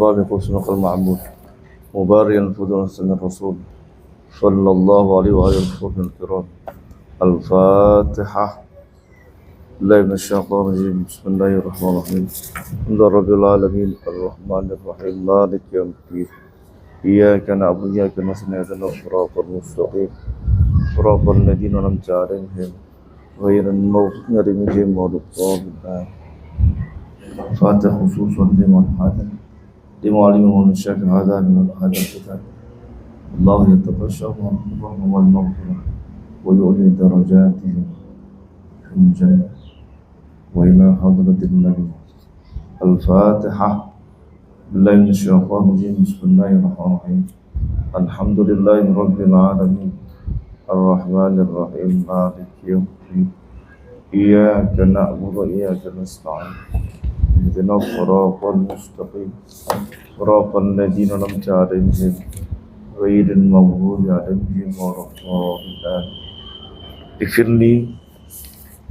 بحسنك المعبود مباريا فضل سنة الرسول صلى الله عليه وآله وصحبه الكرام. الفاتحة. الله من الشيطان الرجيم. بسم الله الرحمن الرحيم. الحمد لله رب العالمين الرحمن الرحيم مالك يوم الدين. إياك نعبد وإياك نستعين اهدنا الصراط المستقيم صراط الذين أنعمت عليهم غير المغضوب عليهم ولا الضالين. فاتح خصوصا لمن هذا لما علمه من الشيخ هذا من هذا الكتاب. الله يتبشر بالرحمة والمغفرة ويؤلي درجاتهم في الجنة وإلى حضرة النبي. الفاتحة. بالله من الشيطان الرجيم. بسم الله الرحمن الرحيم. الحمد لله رب العالمين الرحمن الرحيم مالك يوم الدين. إياك نعبد وإياك نستعين اهدنا الصراط المستقيم صراط الذين أنعمت عليهم غير المغضوب عليهم ولا الضالين. اغفر لي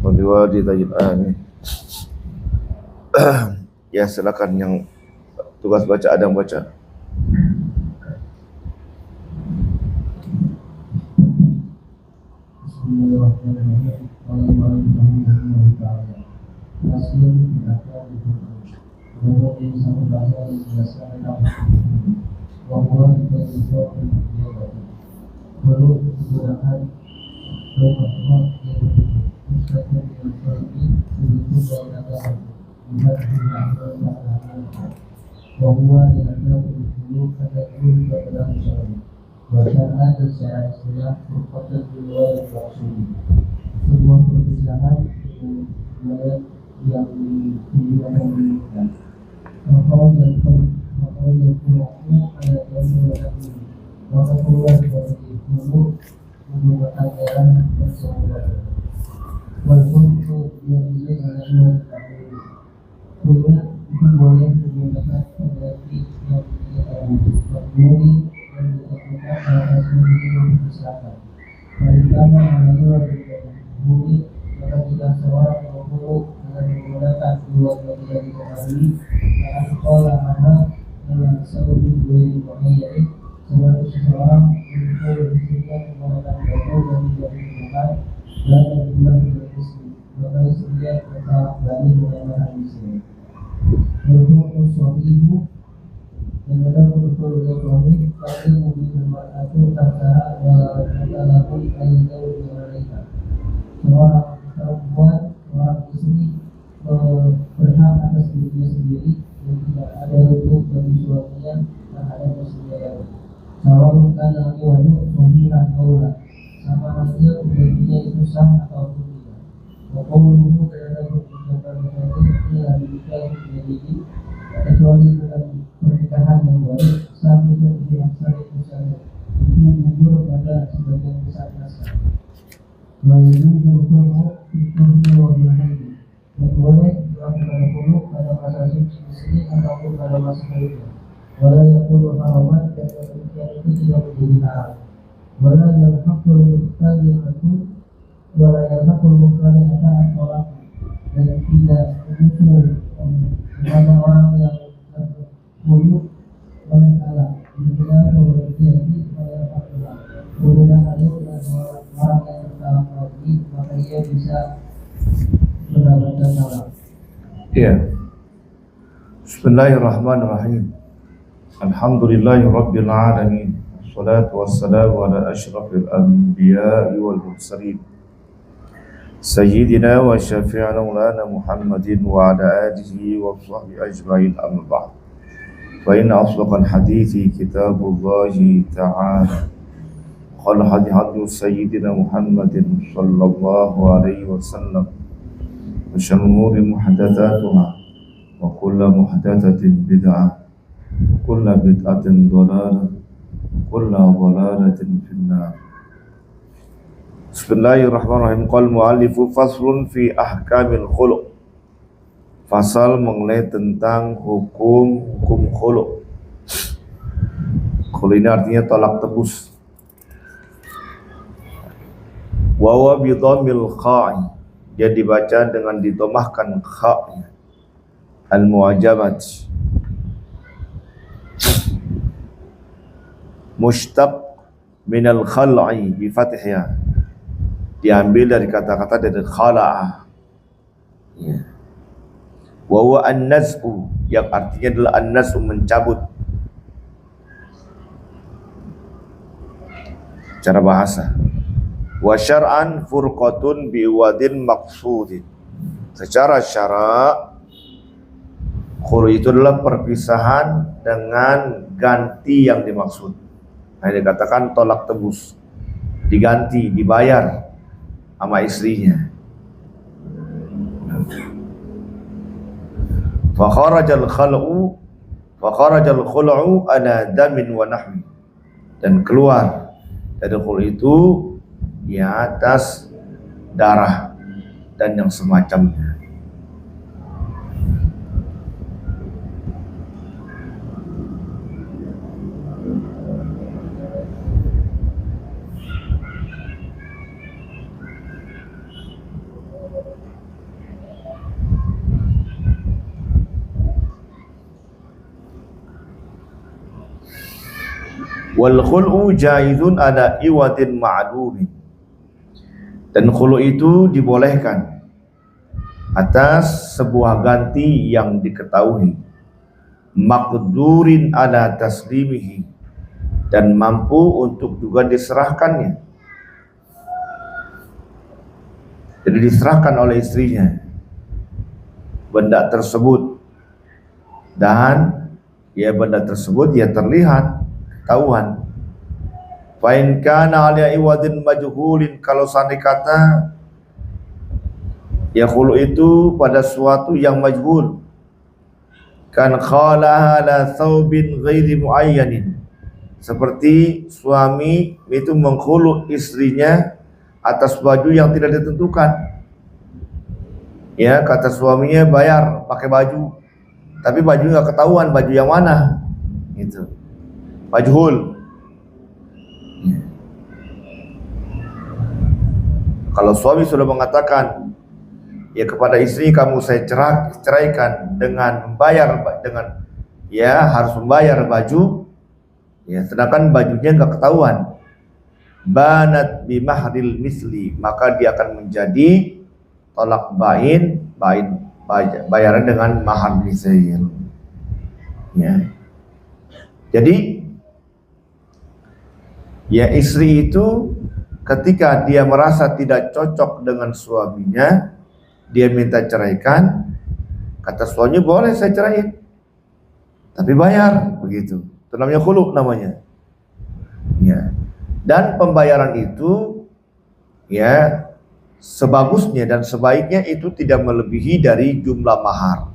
ولوالدي آمين. Ya, silakan yang tugas baca, ada yang baca. وهو يهداه القلوب فتكون بدلا شرعي وشاء secara istilah berkata riwayat Rasul sebuah perpisahan riwayat yang diinginkan maka yang ayat yang mengatakan maka keluar dari dulu menggunakan jalan tersebut walaupun yang diinginkan kemudian itu boleh menggunakan pengganti yang berdiri dan dilakukan atas menjadi persiapan. Bagaimana mengenai berdiri maka jika seorang berguru dengan menggunakan dua bagian kembali karena sekolah mana yang selalu boleh mengairi sebab seseorang berguru disediakan menggunakan baju dan dijadikan dan dibuat dengan istri maka istrinya tetap berani menggunakan istri. Berhubung suami ibu dan dalam betul suami pasti mungkin bermakna tak adalah pun yang jauh dari mereka. Seorang perempuan, seorang istri berhak atas dirinya sendiri dan tidak ada hukum bagi suaminya terhadap istrinya. Kalau bukan lagi wajib suami atau sama saja berarti itu sah atau tidak. Walaupun dalam yang diberikan menjadi kecuali dalam pernikahan yang baru sampai terjadi aksara itu saja itu gugur pada sebagian besar naskah. Lalu bertemu itu wajibnya dan boleh dilakukan dulu pada masa suci ataupun pada masa haid. Walau yang perlu haraman dan demikian itu tidak menjadi haram. Walau yang hakul mustahil itu walau yang hakul mustahil akan tolak dan tidak muncul kepada orang yang buruk oleh Allah tidak berhenti pada Allah kemudian ada orang yang salah lagi maka ia bisa mendapatkan salah. Ya. Bismillahirrahmanirrahim. Alhamdulillahi rabbil alamin. Wassalatu wassalamu ala asyrafil anbiya'i wal mursalin. سيدنا وشفيعنا مولانا محمد وعلى آله وصحبه أجمعين أما بعد فإن أصدق الحديث كتاب الله تعالى قال حديث سيدنا محمد صلى الله عليه وسلم وشر الأمور محدثاتها وكل محدثة بدعة وكل بدعة ضلالة وكل ضلالة في النار. Bismillahirrahmanirrahim. Qal mu'allifu faslun fi ahkamil khuluq. Fasal mengenai tentang hukum khuluq. Khuluq ini artinya tolak tebus. Wa huwa bi dhammil kha'i. Dia dibaca dengan didomahkan kha'. Al-mu'ajabat. Mushtaq minal khal'i bi fathiyah, diambil dari kata-kata dari khala'a. Ya. Wa huwa an-naz'u, yang artinya adalah an-naz'u, mencabut. Cara bahasa. Wa syar'an furqatun bi wadin maqsudin. Secara syara' khulu itu adalah perpisahan dengan ganti yang dimaksud. Nah, dikatakan tolak tebus, diganti, dibayar sama istrinya. Fa kharajal khul'u ala damin wa nahwi, dan keluar dari khulu itu di atas darah dan yang semacamnya. Wal khul'u jaizun ala iwadin ma'lumin, dan khulu itu dibolehkan atas sebuah ganti yang diketahui, maqdurin ala taslimihi, dan mampu untuk juga diserahkannya. Jadi diserahkan oleh istrinya benda tersebut, dan ya benda tersebut ya terlihat, ketahuan. Fa in kana ala iwadin majhulin, kalau seandainya kata ya khulu itu pada suatu yang majhul, kan khalaha ala thawbin ghairi muayyanin, seperti suami itu mengkhulu istrinya atas baju yang tidak ditentukan. Ya, kata suaminya bayar pakai baju, tapi baju nggak ketahuan baju yang mana, itu majhul. Kalau suami sudah mengatakan ya kepada istri, kamu saya ceraikan dengan membayar, dengan ya harus membayar baju, ya sedangkan bajunya nggak ketahuan, banat bimahril misli, maka dia akan menjadi tolak bayaran dengan mahar misli. Ya. Jadi ya istri itu ketika dia merasa tidak cocok dengan suaminya, dia minta ceraikan, kata suaminya boleh saya ceraiin, tapi bayar, begitu. Itu namanya khulu namanya. Ya. Dan pembayaran itu ya sebagusnya dan sebaiknya itu tidak melebihi dari jumlah mahar.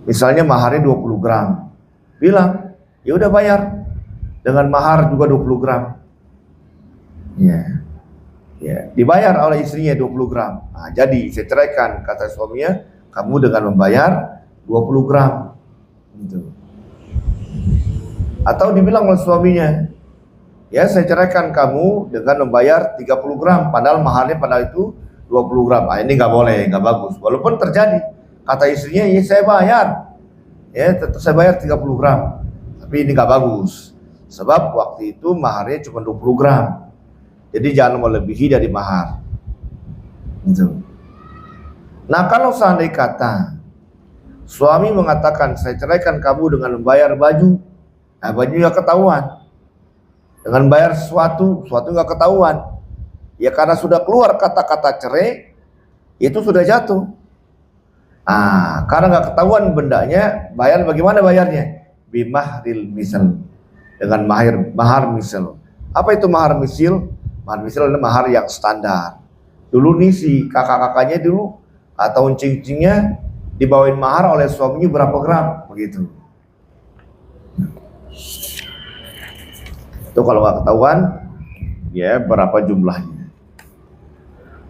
Misalnya maharnya 20 gram, bilang ya udah bayar dengan mahar juga 20 gram. Ya. Ya, dibayar oleh istrinya 20 gram. Nah, jadi saya ceraikan, kata suaminya, kamu dengan membayar 20 gram. Gitu. Atau dibilang oleh suaminya, ya saya ceraikan kamu dengan membayar 30 gram, padahal mahalnya pada itu 20 gram. Ah, ini nggak boleh, nggak bagus. Walaupun terjadi, kata istrinya, ya saya bayar, ya tetap saya bayar 30 gram. Tapi ini nggak bagus, sebab waktu itu maharnya cuma 20 gram. Jadi jangan melebihi dari mahar. Gitu. Nah, kalau seandainya kata suami mengatakan saya ceraikan kamu dengan membayar baju, nah baju nggak ketahuan. Dengan bayar sesuatu nggak ketahuan. Ya karena sudah keluar kata-kata cerai, itu sudah jatuh. Ah, karena nggak ketahuan bendanya, bayar bagaimana bayarnya? Bimahril misal, dengan mahar misal. Apa itu mahar misil? Mahar misil adalah mahar yang standar. Dulu nih si kakak-kakaknya dulu atau cing-cingnya dibawain mahar oleh suaminya berapa gram, begitu. Itu kalau nggak ketahuan, ya berapa jumlahnya.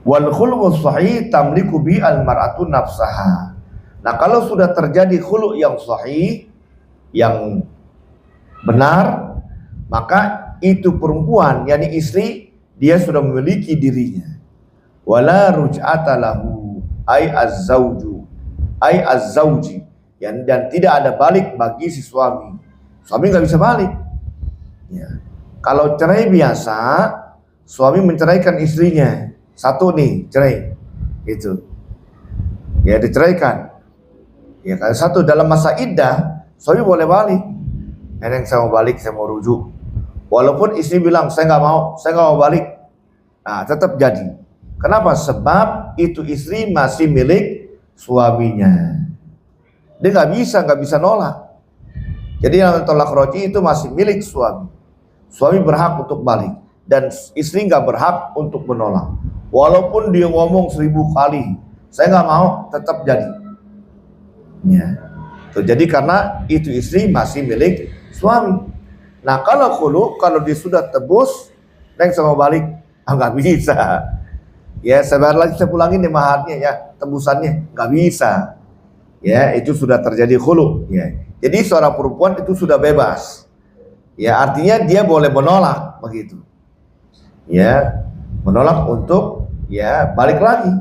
Wal khulu sahih tamliku bi al mar'atu nafsaha. Nah, kalau sudah terjadi khulu yang sahih, yang benar, maka itu perempuan, yakni istri, dia sudah memiliki dirinya. Wala ruj'ata lahu ay az-zawji, dan tidak ada balik bagi si suami. Suami nggak bisa balik. Ya. Kalau cerai biasa, suami menceraikan istrinya, satu nih cerai, itu, ya diceraikan. Ya kan satu dalam masa iddah, suami boleh balik. Neneng saya mau balik, saya mau rujuk. Walaupun istri bilang saya nggak mau balik, nah tetap jadi. Kenapa? Sebab itu istri masih milik suaminya. Dia nggak bisa nolak. Jadi yang tolak roji itu masih milik suami. Suami berhak untuk balik dan istri nggak berhak untuk menolak. Walaupun dia ngomong 1000 kali, saya nggak mau, tetap jadi. Ya. Tuh, jadi karena itu istri masih milik suami. Nah kalau khulu, kalau dia sudah tebus, neng sama balik, nggak bisa. Ya sebentar lagi saya pulangin nih maharnya ya, tebusannya nggak bisa. Ya itu sudah terjadi khulu. Ya. Jadi seorang perempuan itu sudah bebas. Ya artinya dia boleh menolak begitu. Ya menolak untuk ya balik lagi.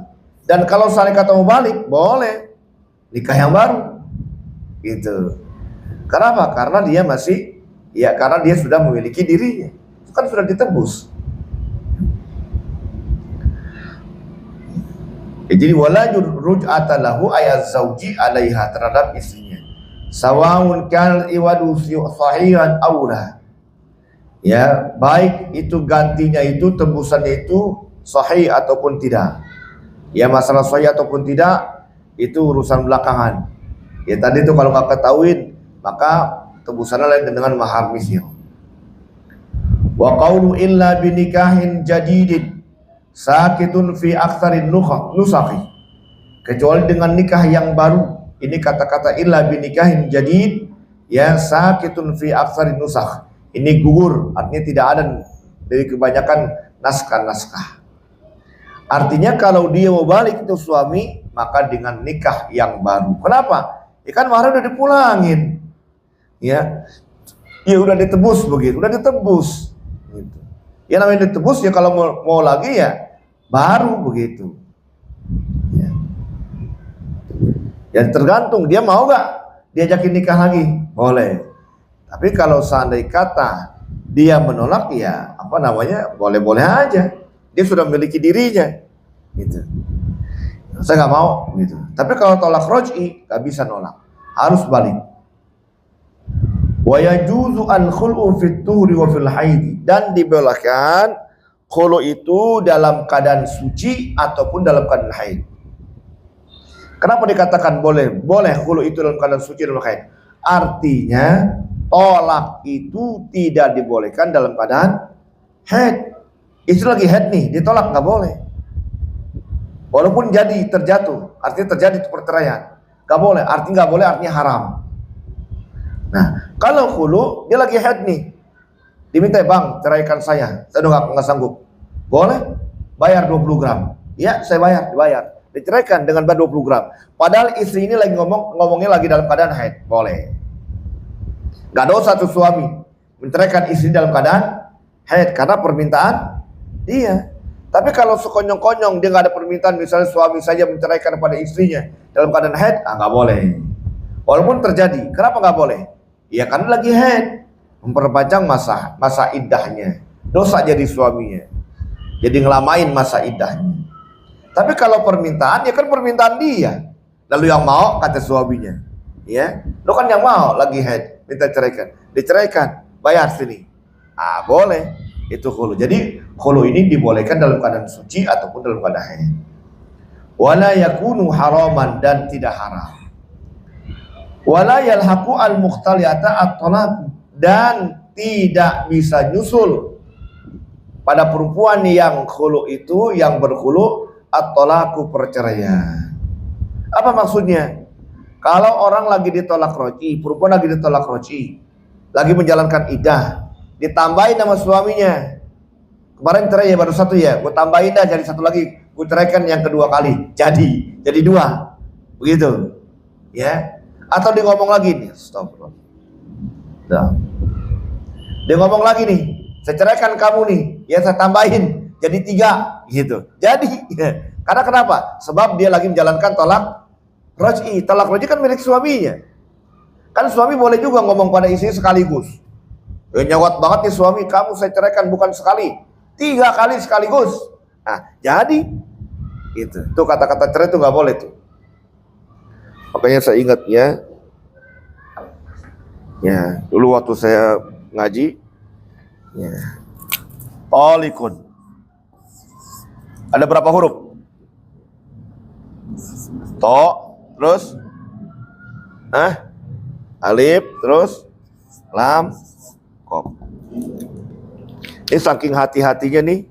Dan kalau saling kata mau balik, boleh nikah yang baru. Gitu. Kenapa? Karena dia masih, ya karena dia sudah memiliki dirinya. Itu kan sudah ditebus. Ya, jadi wala ruj'ata lahu ayaz zauji alaiha terhadap istrinya. Sawa'un kan iwadu sahihan aula. Ya, baik itu gantinya itu tembusannya itu sahih ataupun tidak. Ya masalah sahih ataupun tidak itu urusan belakangan. Ya tadi itu kalau nggak ketahuin maka tebusannya lain dengan mahar misil. Wa qawlu illa binikahin jadidin sakitun fi aktsarin nusakhi. Kecuali dengan nikah yang baru. Ini kata-kata illa binikahin jadid ya sakitun fi aktsarin nusakh. Ini gugur, artinya tidak ada dari kebanyakan naskah-naskah. Artinya kalau dia mau balik itu suami, maka dengan nikah yang baru. Kenapa? Ya kan mahar udah dipulangin. Ya udah ditebus begitu, udah ditebus. Gitu. Ya namanya ditebus ya kalau mau lagi ya baru begitu. Ya tergantung dia mau gak diajakin nikah lagi, boleh. Tapi kalau seandainya kata dia menolak ya boleh-boleh aja. Dia sudah memiliki dirinya, gitu. Saya nggak mau, gitu. Tapi kalau tolak roj'i nggak bisa nolak, harus balik. Wa yajuzu al-khul'u fit tuhri wa fil haidi, dan dibolehkan khulu itu dalam keadaan suci ataupun dalam keadaan haid. Kenapa dikatakan boleh? Boleh khulu itu dalam keadaan suci dan haid. Artinya tolak itu tidak dibolehkan dalam keadaan haid. Istri lagi haid nih, ditolak nggak boleh. Walaupun jadi terjatuh, artinya terjadi perceraian, nggak boleh. Artinya nggak boleh, artinya haram. Nah, kalau khulu dia lagi haid nih, diminta bang ceraikan saya udah nggak sanggup, boleh bayar 20 gram. Ya, saya dibayar. Diceraikan dengan 20 gram. Padahal istri ini lagi ngomongnya lagi dalam keadaan haid, boleh. Gak dosa satu suami menceraikan istri dalam keadaan haid karena permintaan dia. Tapi kalau sekonyong-konyong dia nggak ada permintaan, misalnya suami saja menceraikan kepada istrinya dalam keadaan haid, nggak boleh. Walaupun terjadi, kenapa nggak boleh? Ya karena lagi haid, memperpanjang masa iddahnya, dosa jadi suaminya, jadi ngelamain masa iddahnya. Tapi kalau permintaan, ya kan permintaan dia, lalu yang mau kata suaminya, ya, lo kan yang mau lagi haid, minta ceraikan, diceraikan, bayar sini, boleh. Itu khulu. Jadi khulu ini dibolehkan dalam keadaan suci ataupun dalam keadaan haid. Wala yakunu haraman, dan tidak haram. Wala yalhaqu al-mukhtaliyata at-talaq, dan tidak bisa nyusul pada perempuan yang khulu itu, yang berkhulu at-talaqu, perceraian. Apa maksudnya? Kalau orang lagi ditolak roj'i, perempuan lagi ditolak roj'i, lagi menjalankan iddah, ditambahin nama suaminya. Kemarin cerai ya baru satu ya, gue tambahin dah jadi satu lagi, gue ceraikan yang kedua kali, jadi dua, begitu, ya. Atau dia ngomong lagi nih, stop, nah. Dia ngomong lagi nih, saya ceraikan kamu nih, ya saya tambahin jadi 3, gitu. Jadi, karena kenapa? Sebab dia lagi menjalankan tolak roj'i. Tolak roj'i kan milik suaminya. Kan suami boleh juga ngomong pada istri sekaligus. Nyawat banget nih suami, kamu saya ceraikan bukan sekali, 3 kali sekaligus. Nah, jadi itu tuh kata-kata cerai itu nggak boleh tuh. Makanya saya ingat ya, dulu waktu saya ngaji, ya, talikun. Ada berapa huruf? To, terus alif, terus lam, kop. Ini saking hati-hatinya nih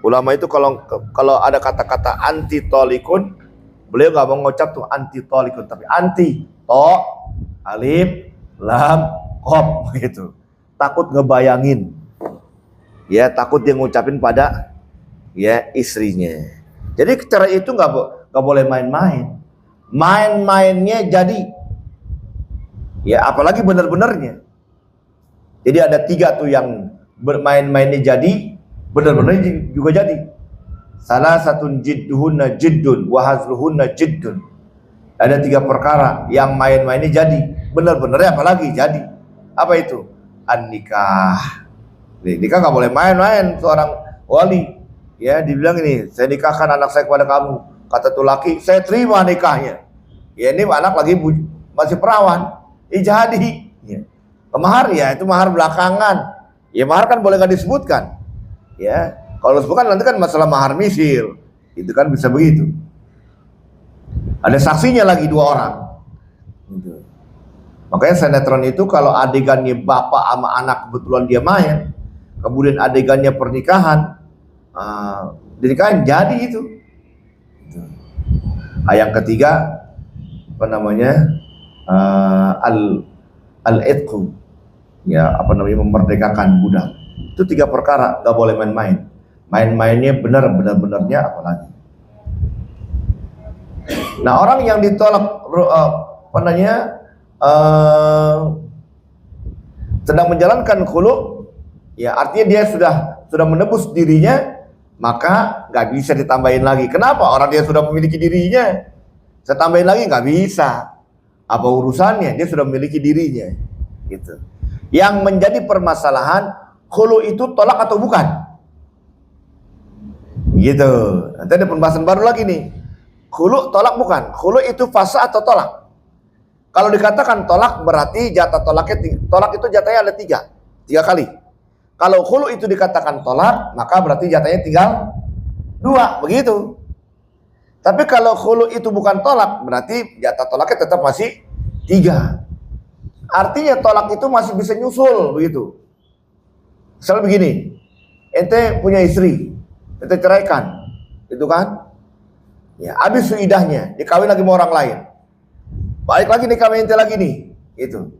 ulama itu, kalau ada kata-kata anti tolikun, beliau nggak mau ngucap tuh anti tolikun, tapi anti to, alif, lam, kop gitu. Takut ngebayangin, ya takut dia ngucapin pada ya istrinya. Jadi cerai itu nggak boleh main-main. Main-mainnya jadi, ya apalagi bener-benernya. Jadi ada 3 tuh yang bermain-mainnya jadi, bener-bener juga jadi. Salah satu jidduhunna jiddun wa hazluhunna jiddun. Ada 3 perkara yang main-mainnya jadi, bener-benernya apalagi jadi. Apa itu? An-nikah. Nikah nggak boleh main-main. Seorang wali, ya dibilang ini, saya nikahkan anak saya kepada kamu. Kata tuh laki, saya terima nikahnya. Ya ini anak lagi masih perawan, jadi. Ya. Mahar ya itu mahar belakangan. Ya mahar kan boleh nggak disebutkan. Ya kalau disebutkan nanti kan masalah mahar misil, itu kan bisa begitu. Ada saksinya lagi 2 orang. Gitu. Makanya sinetron itu kalau adegannya bapak sama anak kebetulan dia main, kemudian adegannya pernikahan, dinikahin jadi itu. Yang ketiga apa namanya, al-itqu, ya apa namanya, memerdekakan budak. Itu 3 perkara nggak boleh main-main. Main-mainnya benar-benarnya apalagi. Nah orang yang ditolak apa namanya, sedang menjalankan khulu, ya artinya dia sudah menebus dirinya, maka nggak bisa ditambahin lagi. Kenapa? Orang dia sudah memiliki dirinya, saya tambahin lagi nggak bisa. Apa urusannya? Dia sudah memiliki dirinya. Gitu. Yang menjadi permasalahan, khulu itu tolak atau bukan? Gitu. Nanti ada pembahasan baru lagi nih. Khulu tolak bukan? Khulu itu fase atau tolak? Kalau dikatakan tolak berarti jatah tolaknya, tolak itu jatahnya ada 3 kali. Kalau khulu itu dikatakan tolak, maka berarti jatahnya tinggal 2, begitu. Tapi kalau khulu itu bukan tolak, berarti jatah tolaknya tetap masih 3. Artinya tolak itu masih bisa nyusul, begitu. Misalnya begini, ente punya istri, ente ceraikan, itu kan? Ya, habis suidahnya, dikawin lagi sama orang lain. Balik lagi nikah sama ente lagi nih, itu.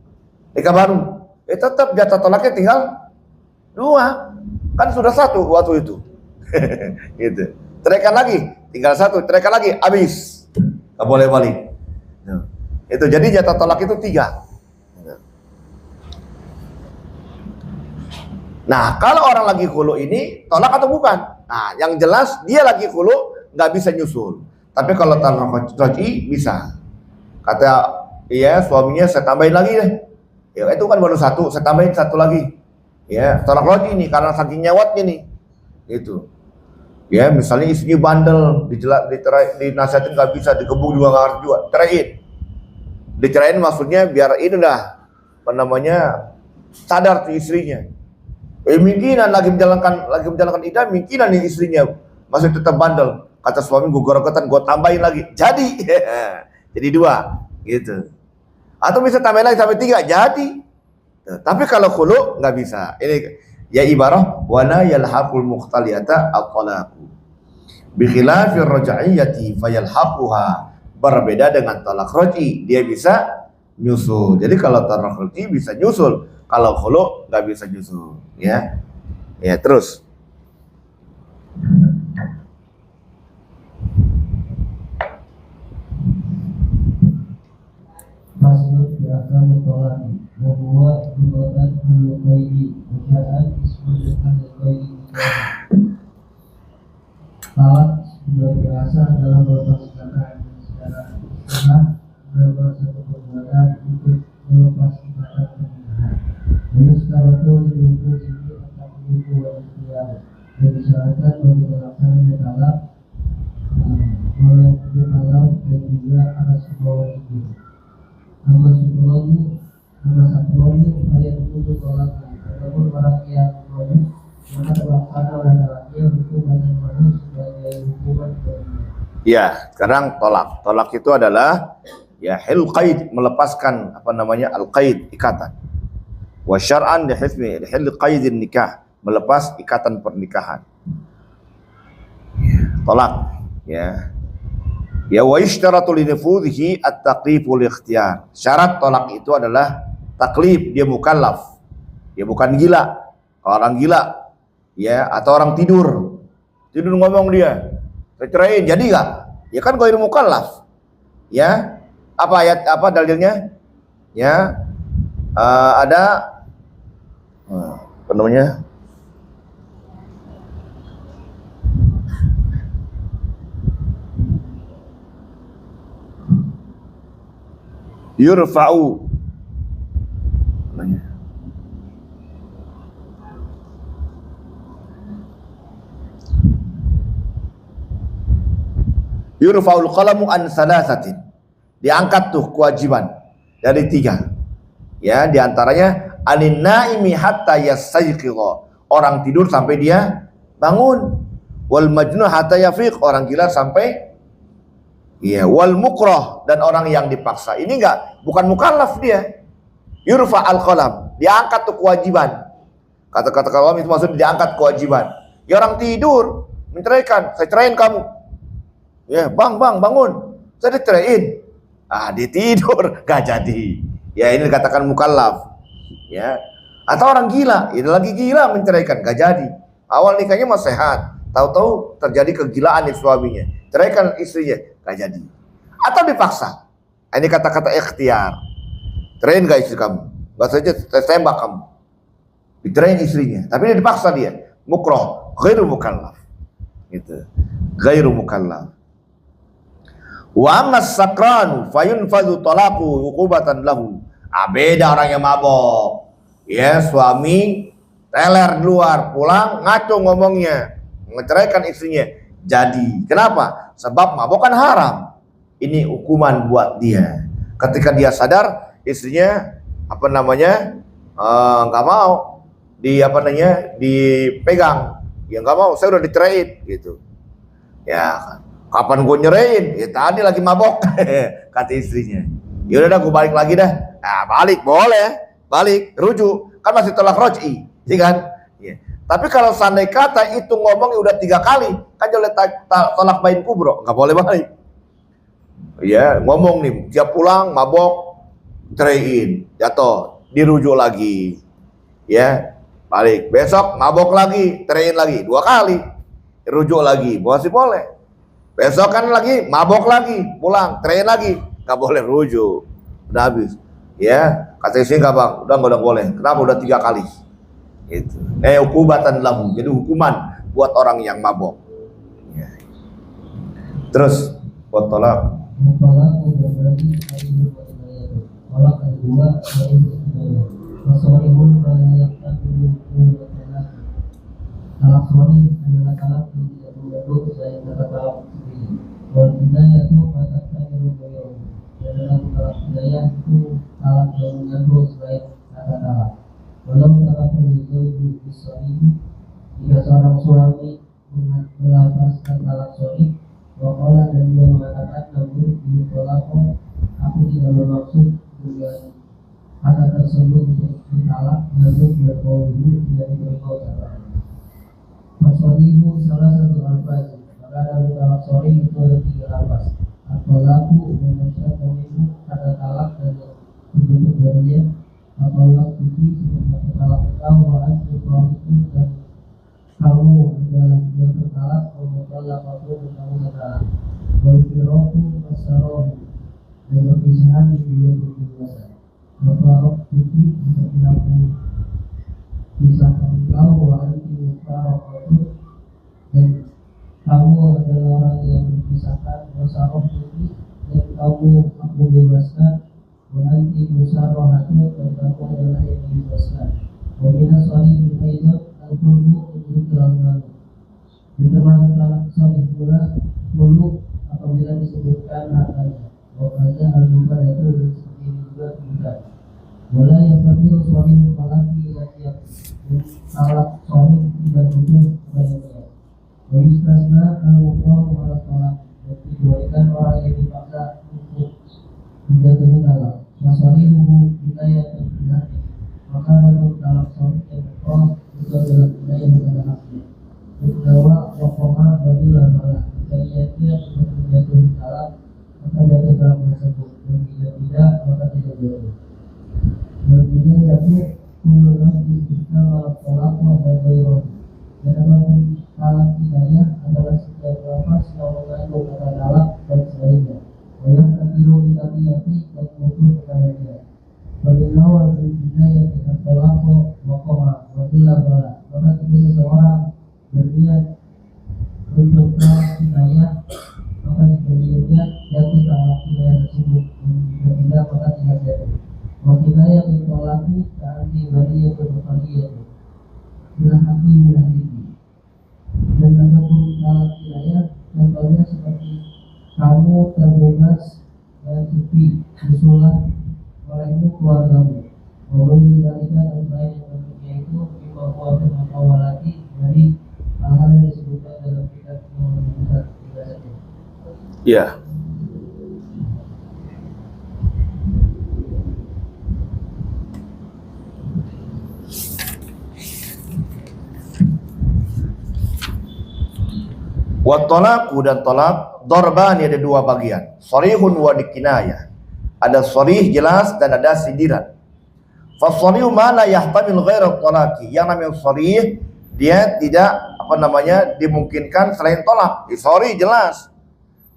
Nikah baru, tetap jatah tolaknya tinggal 2. Kan sudah 1 waktu itu. Gitu. Ceraikan lagi, tinggal 1, ceraikan lagi, habis. Nggak boleh balik. Itu jadi jatah tolak itu 3. Nah, kalau orang lagi khulu ini tolak atau bukan? Nah, yang jelas dia lagi khulu nggak bisa nyusul. Tapi kalau talak raj'i bisa. Kata iya suaminya, saya tambahin lagi deh. Ya itu kan baru 1, saya tambahin 1 lagi. Ya, tolak raj'i nih karena saking nyawatnya nih. Itu. Ya, misalnya istrinya bandel, dinasihatin nggak bisa, dikebuk juga nggak harus juga, ceraiin. Diceraiin maksudnya biar ini dah, apa namanya, sadar tuh istrinya. Mungkinan lagi menjalankan idah, mungkinan nih istrinya masih tetap bandel. Kata suami, gue gorogotan, gue tambahin lagi. Jadi, jadi 2, gitu. Atau bisa tambahin lagi sampai 3, jadi. Tapi kalau khulu nggak bisa. Ini ya ibarah wala yalhaqul mukhtaliyata at-talaqu. Bi khilafir raj'iyyati fayalhaquha. Berbeda dengan talak raj'i, dia bisa nyusul. Jadi kalau talak raj'i bisa nyusul, kalau khulu nggak bisa nyusul, ya. Ya, terus. Masuk di akal tolak, bahwa ibadat al-qaidi, syar'an ismul al-qaidi. Talak sudah biasa dalam beberapa secara istilah dalam satu perbuatan untuk melepas ikatan pernikahan. Ini secara itu juga atas semua itu. Nama Satroni upaya untuk tolakan. Adapun orang yang mau maka terlaksana oleh laki-laki hukuman yang mana sebagai hukuman baginya. Ya, sekarang tolak. Tolak itu adalah ya hil qaid, melepaskan apa namanya al-qaid, ikatan. Wa syar'an li hil qaidin nikah, melepas ikatan pernikahan. Tolak, ya. Ya wa yashtaratu li nufudhihi at-taqlif wal ikhtiyar. Syarat tolak itu adalah taklif, dia mukallaf. Dia bukan gila. Kalau orang gila, ya, atau orang tidur ngomong dia, saya ceraiin, jadi nggak? Ya kan ghairu mukallaf. Ya, apa ayat, apa dalilnya? Ya, ada apa namanya? Yurfa'u namanya. Yurfa'ul qalamu an salasatin. Diangkat tuh kewajiban dari 3. Ya, diantaranya anin naimi hatta yastayqidha. Orang tidur sampai dia bangun. Wal majnun hatta yafiq. Orang gila sampai ya, wal mukrah, dan orang yang dipaksa. Ini bukan mukallaf dia. Yurfa'al qalam. Diangkat tuh kewajiban. Kata-kata kalam itu maksud diangkat kewajiban. Ya, orang tidur menceraikan, saya ceraiin kamu. Ya, bang, bangun. Saya diceraiin. Dia tidur, gak jadi. Ya, ini dikatakan mukallaf. Ya. Atau orang gila, ini lagi gila menceraikan, gak jadi. Awal nikahnya masih sehat, tahu-tahu terjadi kegilaan di suaminya. Ceraikan istrinya, gak jadi. Atau dipaksa. Ini kata-kata ikhtiar. Ceraiin gak istri kamu? Gak saja tembak kamu. Diceraiin istrinya, tapi dia dipaksa dia. Mukrah, ghairu mukallaf. Gitu. Ghairu mukallaf. Wa ammas sakranu fayunfadhu talaqu uqubatan lahu. Beda orang yang mabok. Ya, suami teler di luar, pulang ngaco ngomongnya, menceraikan istrinya. Jadi, kenapa? Sebab mabok kan haram. Ini hukuman buat dia. Ketika dia sadar istrinya apa namanya? Enggak mau dipegang. Ya enggak mau, saya udah diceraiin gitu. Ya, kapan gue nyerain? Ya tadi lagi mabok, kata istrinya. Ya udah gue balik lagi dah. Nah, balik boleh, balik rujuk, kan masih tolak roj'i, ya kan? Ya. Tapi kalau seandainya kata itu ngomong udah 3 kali, kan boleh tolak bain kubro, nggak boleh balik. Ya, ngomong nih, dia pulang mabok, ceraiin, jatuh, dirujuk lagi, ya, balik. Besok mabok lagi, ceraiin lagi, 2 kali, rujuk lagi, masih boleh. Besok kan lagi mabok lagi, pulang, ceraiin lagi, nggak boleh rujuk, udah habis. Ya, kata istri nggak bang, udah boleh. Kenapa udah 3 kali? Itu. Hukubatan lahu, jadi hukuman buat orang yang mabok. Ya. Terus buat tolak. Tolak berarti tolak kedua yaitu masalihun banyakkan dulu talak suami adalah talak yang tidak mengandung selain kata talak istri. Wal hidayah itu katakan yang beliau. Dan dalam talak hidayah itu talak yang mengandung selain kata talak. Walau talak itu suami, jika seorang suami melafazkan talak suami, waqala, dan dia mengatakan namun ini tolakku, aku tidak bermaksud dengan kata tersebut untuk talak, namun berkaulah tidak diterima ucapannya. Masoribu salah satu alfaz, maka dalam talak sorry itu ada 3 alfaz. At-tolaku dan masyarakat kata talak dan bentuk darinya. At-tolak itu seperti talak kau, wa'an itu dan kamu adalah yang bertalak, Allah aku kamu bertalak. Walfiroku masarohu, dan perpisahan belum berbiasa. Wafarok putih seperti aku pisahkan kau, wa'an itu dan kamu adalah orang yang berpisahkan. Wasaroh putih, dan kamu aku bebaskan. Wa'an itu sarohatu, dan kamu adalah yang dibebaskan. Wabina sohi bikaidot al-kurbu untuk terlalu. Dan termasuk talak sorry pula muluk atau apabila disebutkan hartanya. Wakaza al-Bukhar itu seperti ini juga disebutkan. Wala yang berarti suami laki laki talak suami tidak butuh kepadanya. Wajibnya al-Bukhar malah talak dikecualikan orang yang dipaksa untuk menjatuhi talak. Masalah hubung wilayah dan hati. Maka dalam talak suami yang berkah juga dalam wilayah bukan haknya. Berdawa wakoma wabilah malah. Jika dia untuk menjatuhi talak, maka jatuh dalam tersebut. Dan jika tidak, maka tidak jatuh. Berikutnya yaitu menurut kita malah talak wabilah. Dan apapun talak hidayah adalah setiap lafaz yang mengandung kata talak dan selainnya. Yang terkira hidayati dan mutu kepada dia. Bagaimana hidayah dengan talak wabilah malah. Maka jika seseorang berniat untuk talak hidayah, maka jika dia jatuh talak hidayah tersebut. Jika tidak, maka tidak jatuh. Hidayah ditolaki berarti bagi yang berbalik bila hati bila hati. Dan adapun talak hidayah contohnya seperti kamu terbebas dan sepi usulan olehmu keluargamu. Bahwa didalikan dan selain yang berikutnya itu lima kuasa mengawalati dari hal-hal yang disebutkan dalam kitab yang menunjukkan tidak saja. Ya. Wa talaku dan talak darbani ada dua bagian, sharihun wa dikinayah. Ada sharih jelas dan ada sindiran. Fa sharihu ma la yahtamil ghaira talaqi. Yang namanya sharih dia tidak dimungkinkan selain talak. Sharih jelas.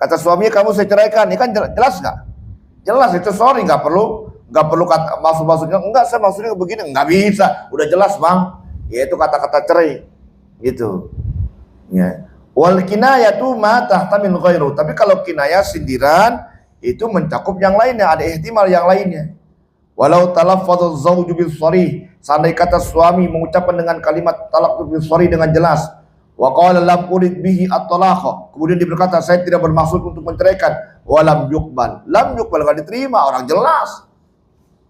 Kata suaminya kamu saya ceraikan, ini kan jelas enggak? Jelas itu sharih, enggak perlu kata maksudnya enggak saya maksudnya begini, enggak bisa. Udah jelas, Bang. Yaitu kata-kata cerai. Gitu. Ya. Wal kinayatu ma tahtamil ghairu. Tapi kalau kinayah sindiran itu mencakup yang lainnya, ada ihtimal yang lainnya. Walau talaffadhu zawju bil sharih, seandainya kata suami mengucapkan dengan kalimat talaq bil sharih dengan jelas. Wa qala lam urid bihi at-talaq. Kemudian dia berkata saya tidak bermaksud untuk menceraikan. Walam yuqbal. Lam yuqbal enggak diterima, orang jelas.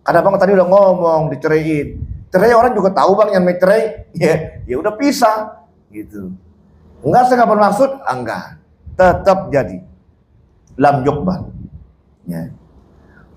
Karena Bang tadi udah ngomong diceraiin. Cerai orang juga tahu Bang yang mau cerai. Ya udah pisah gitu. Enggak, saya enggak bermaksud, enggak. Tetap jadi. Lam yuqbal. Ya.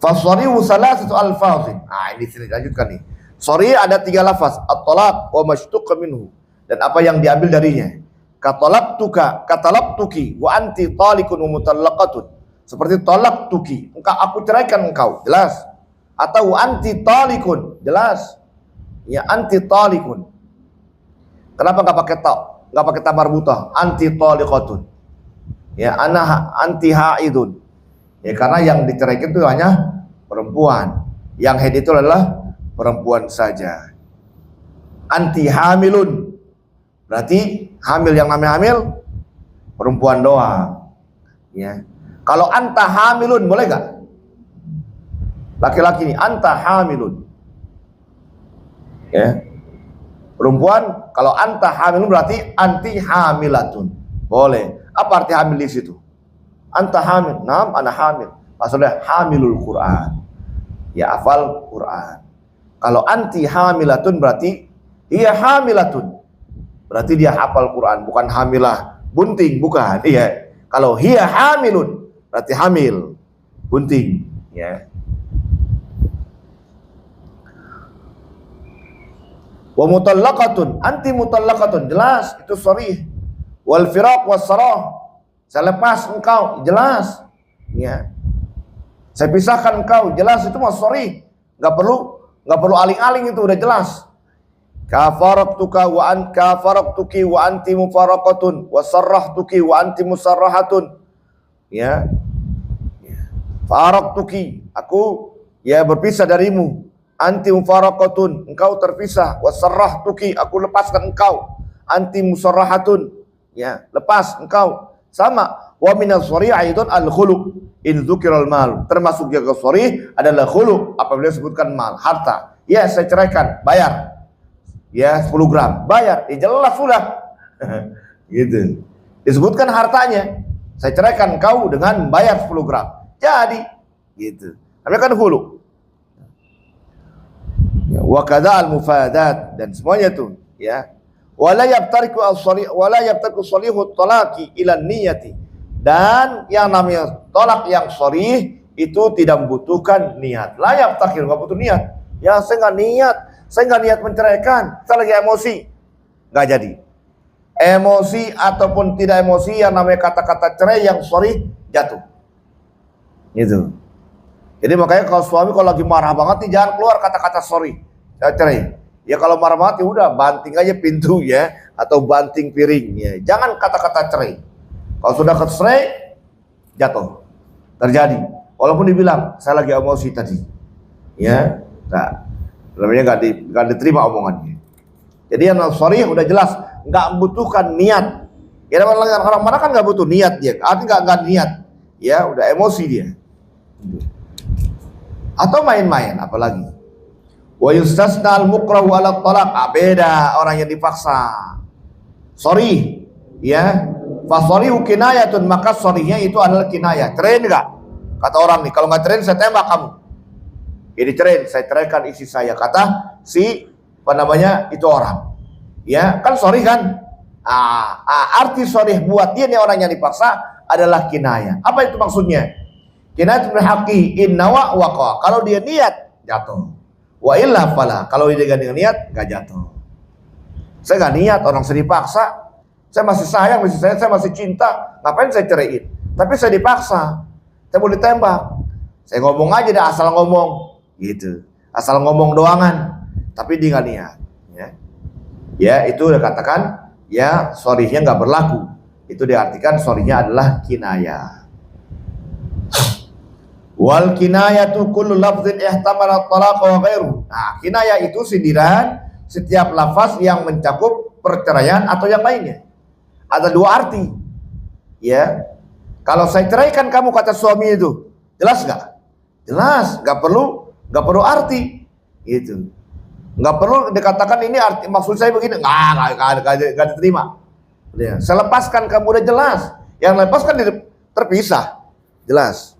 Fasarihu salasatu alfazin. Ini sini lanjutkan nih. Sorry ada 3 lafaz, at-talaq wa mashtuqa minhu. Dan apa yang diambil darinya. Katalaqtuka, katalaqtuki wa anti talikun wa mutallaqatun. Seperti talaqtuki, engkau aku ceraikan engkau, jelas. Atau anti talikun, jelas. Ya anti talikun. Kenapa enggak pakai ta? Enggak pakai ta marbutah, anti taliqatun. Ya ana anti haidun. Ya karena yang diceraikan itu hanya perempuan. Yang haid itu adalah perempuan saja. Anti hamilun. Berarti hamil, yang namanya hamil perempuan doang. Ya. Kalau anta hamilun boleh enggak? Laki-laki ini anta hamilun. Ya. Perempuan kalau anta hamilun berarti anti hamilatun. Boleh. Apa arti hamil di situ? Anta hamil, nam ana hamil. Maksudnya hamilul Quran. Ya hafal Quran. Kalau anti hamilatun berarti iya hamilatun. Berarti dia hafal Quran, bukan hamilah bunting, bukan. Iya. Kalau hiya hamilun berarti hamil bunting, ya. Wa mutallaqatun, anti mutallaqatun, jelas itu sharih. Wal firaq was sarah, saya lepas engkau, jelas. Ya. Saya pisahkan engkau, jelas itu mah sharih. Enggak perlu aling-aling, itu udah jelas. Kafaraqtuka wa an kafaraqtuki wa anti mufaraqatun wa sarrahtuki wa anti musarrahatun. Ya. Faraqtuki, aku ya berpisah darimu. Anti mufaraqatun, engkau terpisah. Wa sarrahtuki, aku lepaskan engkau. Anti musarrahatun, ya, lepas engkau. Sama. Wa minas sharih aidun al-khuluq in dzukiral mal. Termasuk juga sharih adalah khuluq apabila disebutkan mal, harta. Ya, saya ceraikan, bayar. Ya 10 gram, bayar. Jelas sudah. Gitu. Disebutkan hartanya. Saya ceraikan kau dengan bayar 10 gram. Jadi, gitu. Namanya kan hulu. Ya, wa kadzal mufadat dan semuanya tuh, ya. Wala yabtariku salihu talaqi ila niyati. Dan yang namanya tolak yang sharih itu tidak membutuhkan niat. La yabtakir, enggak butuh niat. Ya, saya enggak niat menceraikan. Saya lagi emosi. Enggak jadi. Emosi ataupun tidak emosi, yang namanya kata-kata cerai yang sorry jatuh. Gitu. Jadi makanya kalau suami kalau lagi marah banget nih, jangan keluar kata-kata sorry cerai. Ya kalau marah banget ya udah banting aja pintu ya, atau banting piring ya. Jangan kata-kata cerai. Kalau sudah cerai jatuh. Terjadi. Walaupun dibilang saya lagi emosi tadi. Ya. Nah, namanya enggak diterima omongannya. Jadi yang sorry udah jelas, nggak membutuhkan niat. Ya orang marah kan nggak butuh niat dia, artinya nggak niat. Ya udah emosi dia. Atau main-main, apalagi. Wa yustasna al-mukrahu ala talaq. Beda orang yang dipaksa. Sorry, ya. Fa sorry kinayatun, maka sorrynya itu adalah kinayah. Cerai enggak? Kata orang nih, kalau nggak cerai saya tembak kamu. Jadi cerai, saya ceraikan istri saya. Kata si itu orang. Ya, kan sorry kan? Arti sorry buat dia nih orang yang dipaksa adalah kinayah. Apa itu maksudnya? Kinayah berhaqi innawa waqa. Kalau dia niat jatuh. Wa illa fala. Kalau dia dengan niat enggak jatuh. Saya enggak niat, orang saya dipaksa. Saya masih sayang, saya masih cinta. Ngapain saya ceraiin? Tapi saya dipaksa. Saya boleh tembak. Saya ngomong aja deh, asal ngomong gitu. Asal ngomong doangan. Tapi dia nggak niat, ya itu udah katakan, ya sorrynya nggak berlaku. Itu diartikan sorrynya adalah kinayah. Wal kinayatu kullu lafzin ihtamala talaq wa ghairu. Nah, kinayah itu sindiran setiap lafaz yang mencakup perceraian atau yang lainnya. Ada dua arti, ya. Kalau saya ceraikan kamu, kata suami itu, jelas nggak? Jelas, nggak perlu arti, gitu. Nggak perlu dikatakan ini arti maksud saya begini, nggak diterima. Ya, saya lepaskan kamu udah jelas. Yang lepaskan terpisah, jelas.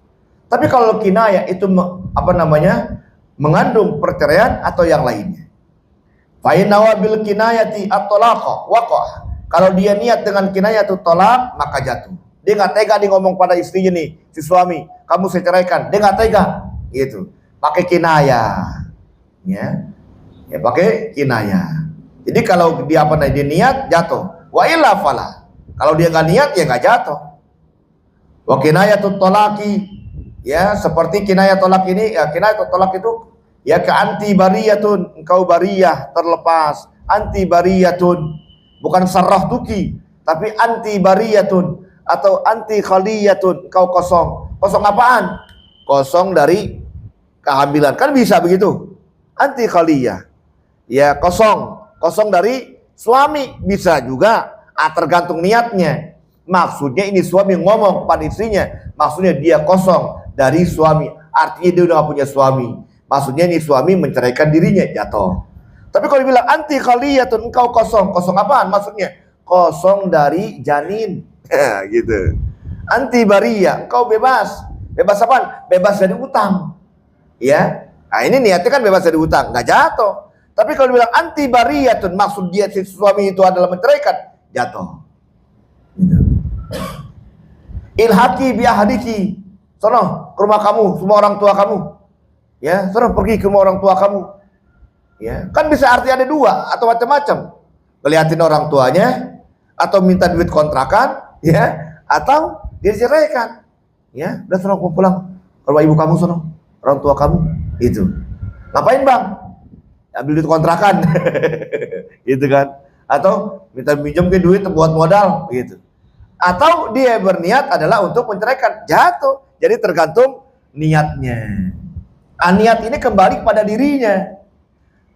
Tapi kalau kinayah itu mengandung perceraian atau yang lainnya. Fa inna bil kinayati at-talaqa waqa. Kalau dia niat dengan kinayah itu tolak, maka jatuh. Dia nggak tega dia ngomong pada istrinya nih, si suami, kamu saya ceraikan. Dia nggak tega, gitu. Pakai kinayah, ya. Ya pakai kinayah. Jadi kalau dia dia niat jatuh. Wa illa fala. Kalau dia nggak niat ya nggak jatuh. Wa kinayatut talaqi, ya seperti kinayah tolak ini, ya kinayah tolak itu ya ke anti bariyatun, engkau bariyah terlepas. Anti bariyatun bukan sarrah tuki, tapi anti bariyatun atau anti khaliyatun, engkau kosong. Kosong apaan? Kosong dari kehamilan. Kan bisa begitu. Anti khaliyah. Ya kosong dari suami, bisa juga. Tergantung niatnya. Maksudnya ini suami ngomong kepada istrinya, maksudnya dia kosong dari suami, artinya dia udah gak punya suami. Maksudnya ini suami menceraikan dirinya, jatuh. Tapi kalau dibilang anti khaliyatun, engkau kosong apaan? Maksudnya kosong dari janin, gitu. Anti bariyah, engkau bebas apaan? Bebas dari utang, ya. Nah ini niatnya kan bebas dari utang, nggak jatuh. Tapi kalau dibilang anti bariyatun, maksud dia si suami itu adalah menceraikan, jatuh. Ilhaqi bi ahliki, sono ke rumah kamu, semua orang tua kamu, ya, sono pergi ke rumah orang tua kamu, ya, kan bisa arti ada dua atau macam-macam, ngeliatin orang tuanya, atau minta duit kontrakan, ya, atau dia ceraikan, ya, udah sono pulang ke rumah ibu kamu, sono orang tua kamu, itu, ngapain bang? Ambil duit kontrakan, gitu kan? Atau minta minjem ke duit buat modal, gitu. Atau dia berniat adalah untuk menceraikan, jatuh. Jadi tergantung niatnya. Niat ini kembali pada dirinya.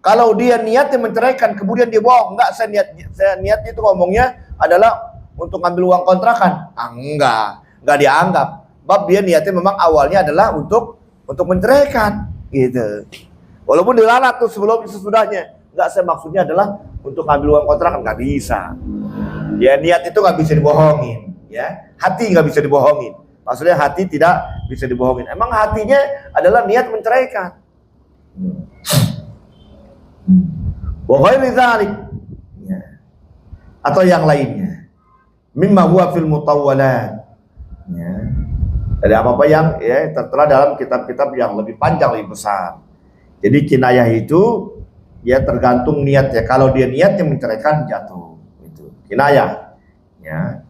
Kalau dia niatnya menceraikan, kemudian dia bohong, enggak, saya niatnya itu ngomongnya adalah untuk ngambil uang kontrakan. Enggak dianggap. Bab dia niatnya memang awalnya adalah untuk menceraikan, gitu. Walaupun dilalat tuh sebelum sesudahnya, enggak, saya maksudnya adalah untuk ngambil uang kontrakan, nggak bisa. Ya niat itu nggak bisa dibohongin, ya. Hati nggak bisa dibohongin. Maksudnya hati tidak bisa dibohongin. Emang hatinya adalah niat menceraikan. Wa ghairi dzalik, ya. Atau yang lainnya. Mimma huwa fil mutawwalat. Ya. Dari apa-apa yang ya tertera dalam kitab-kitab yang lebih panjang, lebih besar. Jadi kinayah itu ya tergantung niat ya. Kalau dia niatnya menceraikan, jatuh. Itu kinayah. Ya.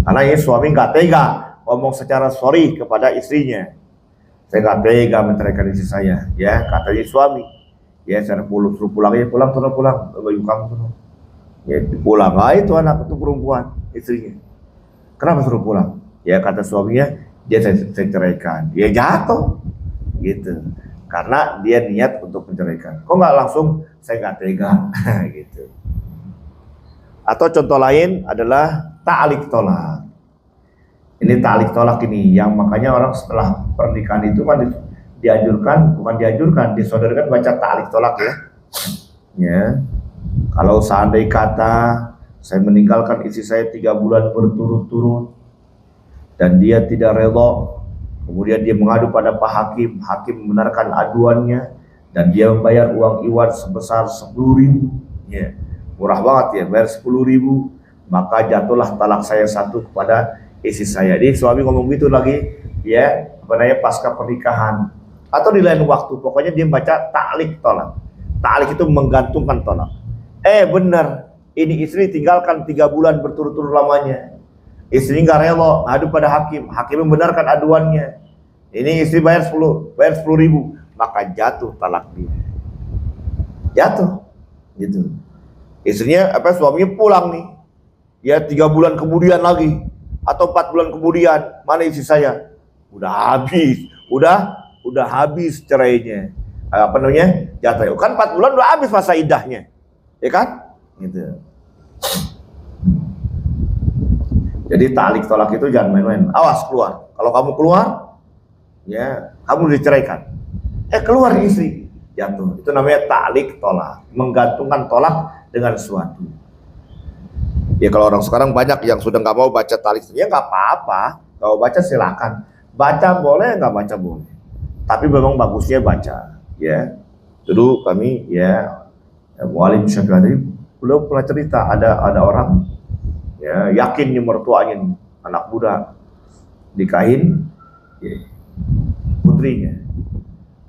Karena ini suami nggak tega ngomong secara sorry kepada istrinya. Saya nggak tega menceraikan istri saya, ya katanya suami. Ya saya suruh pulang ya, pulang baju kamu tuh. Ya pulang aja itu anak itu perempuan istrinya. Kenapa suruh pulang? Ya kata suaminya, dia saya ceraikan. Ya jatuh, gitu. Karena dia niat untuk menceraikan. Kok nggak langsung saya nggak tega, gitu. Atau contoh lain adalah ta'liq tolak. Ini ta'liq tolak ini yang makanya orang setelah pernikahan itu kan disodorkan baca ta'liq tolak ya. Ya. Kalau seandainya kata saya meninggalkan istri saya 3 bulan berturut-turut dan dia tidak rela, kemudian dia mengadu pada Pak Hakim, Hakim membenarkan aduannya dan dia membayar uang iwan sebesar 10.000, ya. Murah banget ya, bayar 10.000, maka jatuhlah talak saya 1 kepada istri saya. Jadi suami ngomong gitu lagi, ya, pasca pernikahan atau di lain waktu, pokoknya dia baca ta'liq tolak. Ta'liq itu menggantungkan tolak. Benar, ini istri tinggalkan 3 bulan berturut-turut lamanya. Istri nggak rela, ngadu pada hakim, hakim membenarkan aduannya. Ini istri bayar 10.000, maka jatuh talak dia. Jatuh, gitu. Istrinya suaminya pulang nih, ya 3 bulan kemudian lagi atau 4 bulan kemudian, mana istri saya? Udah habis, udah habis cerainya. Jatuh. Kan 4 bulan udah habis masa iddahnya, ya kan? Gitu. Jadi ta'liq tolak itu jangan main-main. Awas keluar. Kalau kamu keluar, ya kamu diceraikan. Keluar istri, jatuh. Itu namanya ta'liq tolak, menggantungkan tolak dengan sesuatu. Ya kalau orang sekarang banyak yang sudah nggak mau baca ta'liq, ya nggak apa-apa. Kalau baca silakan. Baca boleh, nggak baca boleh. Tapi memang bagusnya baca. Ya, dulu kami ya mualim Syafi'i, beliau pernah cerita ada orang ya yakin nih mertuanya nih, anak muda nikahin ya, putrinya.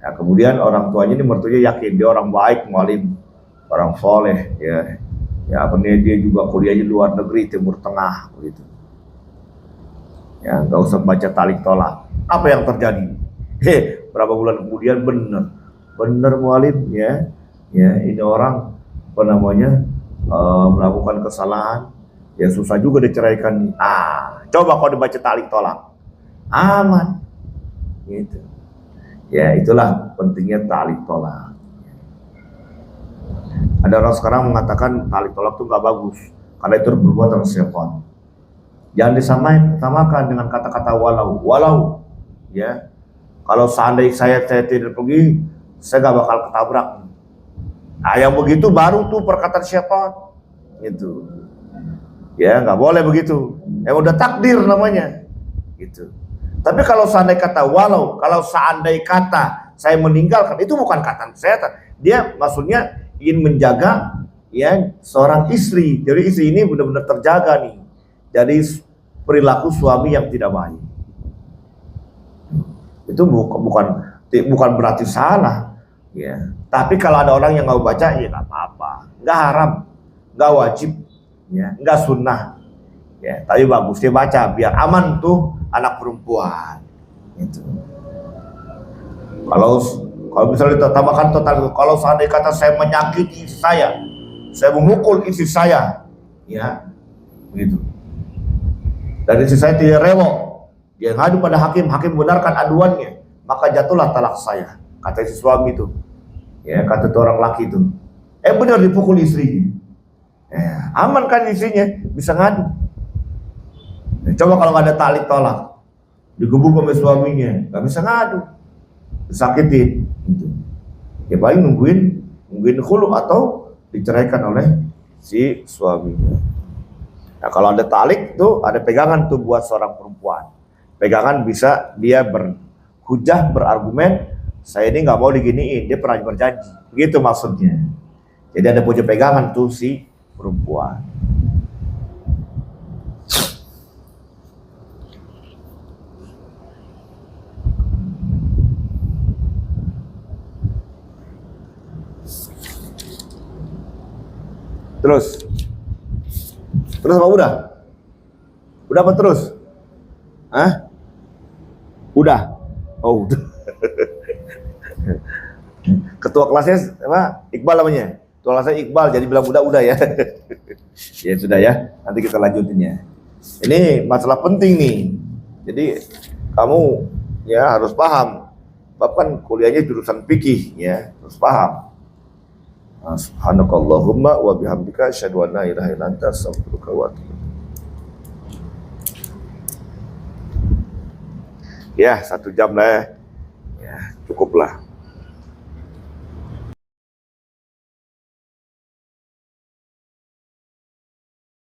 Ya, kemudian orang tuanya ini mertuanya yakin dia orang baik, mualim, orang soleh, ya dia juga kuliahnya luar negeri, Timur Tengah, begitu. Ya nggak usah baca ta'liq tolak. Apa yang terjadi? Berapa bulan kemudian bener mualim, ya ini orang melakukan kesalahan, ya susah juga diceraikan. Coba kalau dibaca ta'liq tolak, aman, gitu. Ya itulah pentingnya ta'liq tolak. Ada orang sekarang mengatakan ta'liq tolak itu nggak bagus karena itu perbuatan syaitan. Jangan disamakan dengan kata-kata walau, ya. Kalau seandainya saya tidak pergi, saya nggak bakal ketabrak. Yang begitu baru tuh perkataan syaitan, gitu. Ya nggak boleh begitu. Udah takdir namanya, gitu. Tapi kalau seandainya kata walau, kalau seandainya kata saya meninggalkan, itu bukan kata setan. Dia maksudnya ingin menjaga ya seorang istri. Jadi istri ini benar-benar terjaga nih dari perilaku suami yang tidak baik. Itu bukan berarti salah, ya. Tapi kalau ada orang yang nggak baca, ya nggak apa-apa, nggak haram, nggak wajib, ya, nggak sunnah, ya. Tapi bagusnya baca biar aman tuh anak perempuan. Itu. Kalau misalnya ditambahkan total, kalau seandainya kata saya menyakiti istri saya memukul istri saya, ya, begitu. Dan istri saya tidak rela. Dia ngadu pada hakim benarkan aduannya, maka jatuhlah talak saya, kata si suami itu. Ya, kata tuh orang laki itu. Benar dipukul istrinya. Aman kan istrinya, bisa ngadu. Coba kalau nggak ada ta'liq tolak, digebuk sama suaminya, nggak bisa ngadu, disakitin. Gitu. Ya paling nungguin khulu atau diceraikan oleh si suaminya. Nah, kalau ada talik tuh ada pegangan tuh buat seorang perempuan. Pegangan bisa dia berhujah, berargumen, saya ini nggak mau diginiin, dia pernah berjanji. Begitu maksudnya. Jadi ada punya pegangan tuh si perempuan. Terus apa udah? Udah apa terus? Hah? Udah? Oh udah. Ketua kelasnya apa? Iqbal namanya. Ketua kelasnya Iqbal, jadi bilang udah ya. Ya sudah ya, nanti kita lanjutin ya. Ini masalah penting nih. Jadi kamu ya harus paham. Bab kan kuliahnya jurusan fikih ya, harus paham. Subhanakallahumma wa bihamdika asyhadu an la ilaha illa anta astaghfiruka wa atubu. Ya 1 jam lah ya, cukup lah.